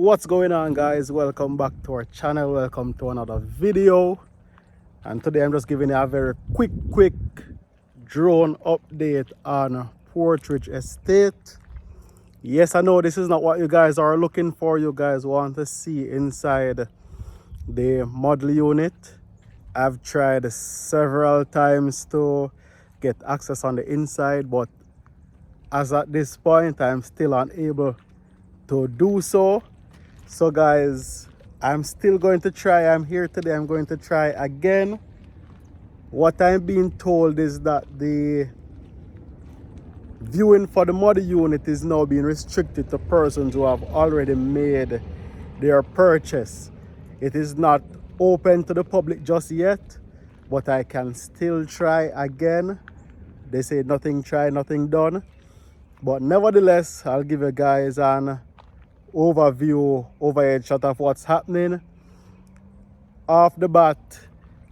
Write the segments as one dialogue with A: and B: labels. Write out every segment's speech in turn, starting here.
A: What's going on, guys? Welcome back to our channel. Welcome to another video. And today I'm just giving you a very quick drone update on Portridge Estate. Yes, I know this is not what you guys are looking for. You guys want to see inside the model unit. I've tried several times to get access on the inside, but as at this point I'm still unable to do so. So guys, I'm still going to try. I'm here today. I'm going to try again. What I'm being told is that the viewing for the model unit is now being restricted to persons who have already made their purchase. It is not open to the public just yet, but I can still try again. They say nothing tried, nothing done. But nevertheless, I'll give you guys an overview, overhead shot of what's happening. Off the bat,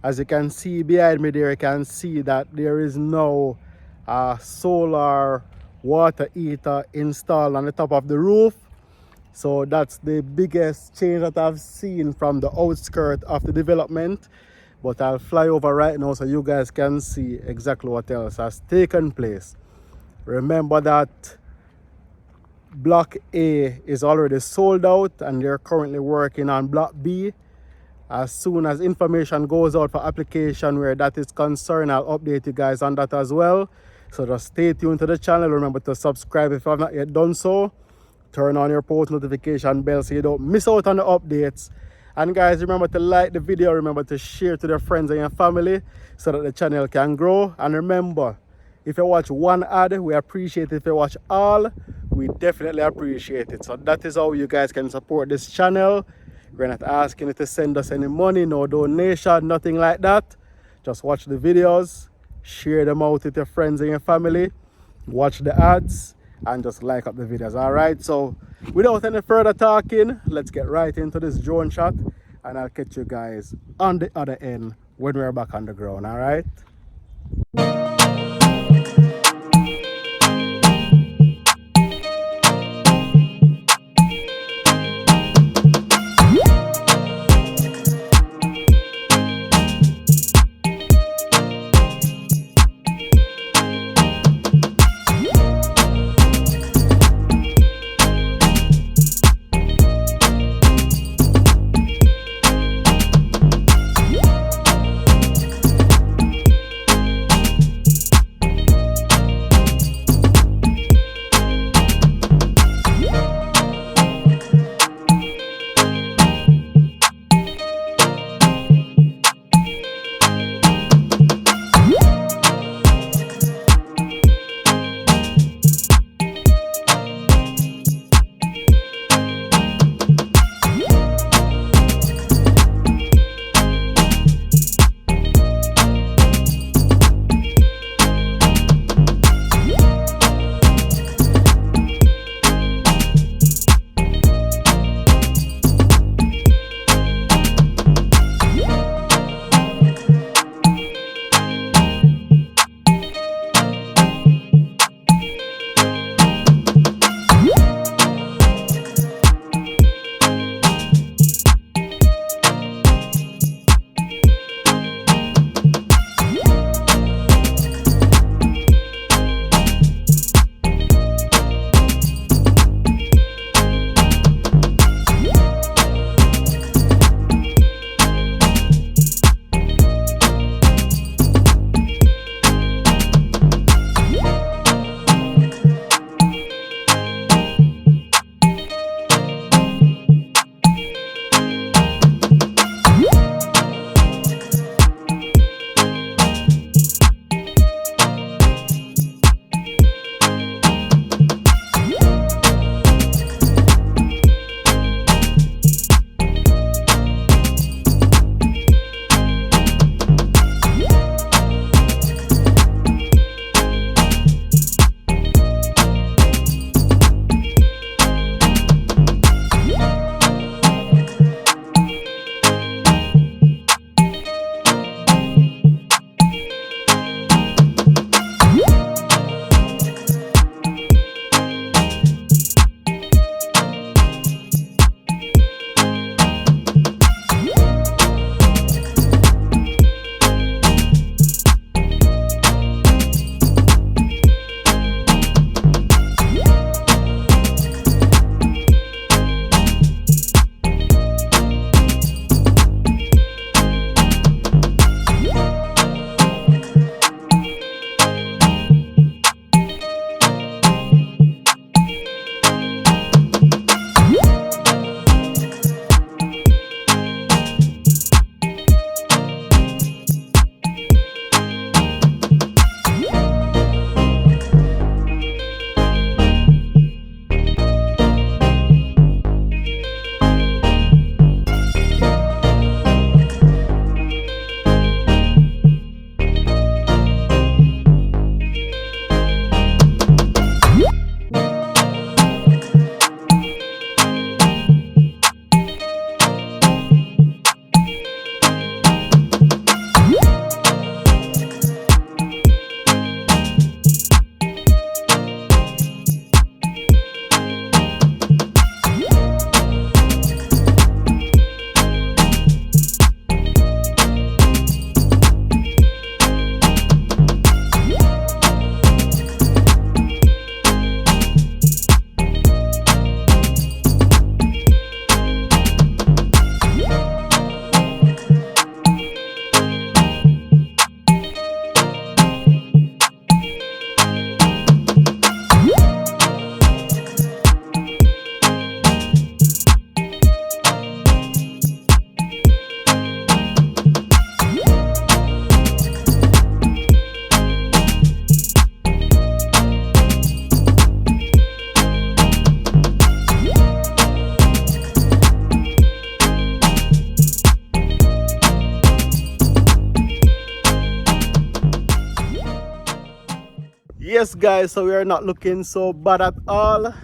A: as you can see behind me there, you can see that there is now a solar water heater installed on the top of the roof. So that's the biggest change that I've seen from the outskirts of the development. But I'll fly over right now so you guys can see exactly what else has taken place. Remember that Block A is already sold out and they're currently working on Block B. As soon as information goes out for application where that is concerned, I'll update you guys on that as well. So just stay tuned to the channel. Remember to subscribe if you have not yet done so. Turn on your post notification bell so you don't miss out on the updates. And guys, remember to like the video. Remember to share to your friends and your family so that the channel can grow. And remember, if you watch one ad, we appreciate it. If you watch all, we definitely appreciate it. So that is how you guys can support this channel. We're not asking you to send us any money, no donation, nothing like that. Just watch the videos, share them out with your friends and your family, watch the ads, and just like up the videos. All right, so without any further talking, let's get right into this drone shot, and I'll catch you guys on the other end when we're back on the ground. All right. Yes guys, so we are not looking so bad at all.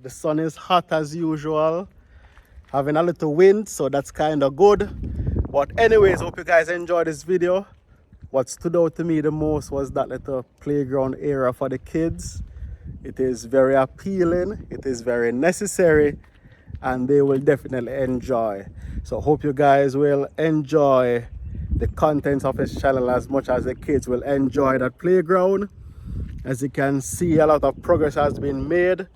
A: The sun is hot as usual, having a little wind, so that's kind of good. But anyways, hope you guys enjoyed this video. What stood out to me the most was that little playground area for the kids. It is very appealing, it is very necessary, and they will definitely enjoy. So hope you guys will enjoy the contents of this channel as much as the kids will enjoy that playground. As you can see, a lot of progress has been made.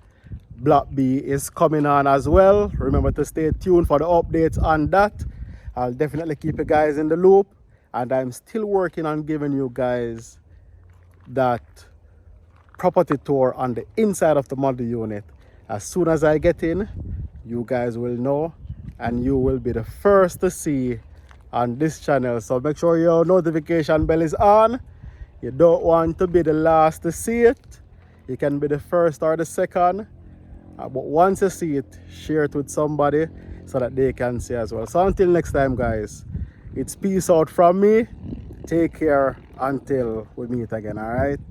A: Block B is coming on as well. Remember to stay tuned for the updates on that. I'll definitely keep you guys in the loop, and I'm still working on giving you guys that property tour on the inside of the model unit. As soon as I get in, you guys will know, and you will be the first to see on this channel. So make sure your notification bell is on. You don't want to be the last to see it. You can be the first or the second, but once you see it, share it with somebody so that they can see as well. So until next time guys, it's peace out from me. Take care until we meet again. All right.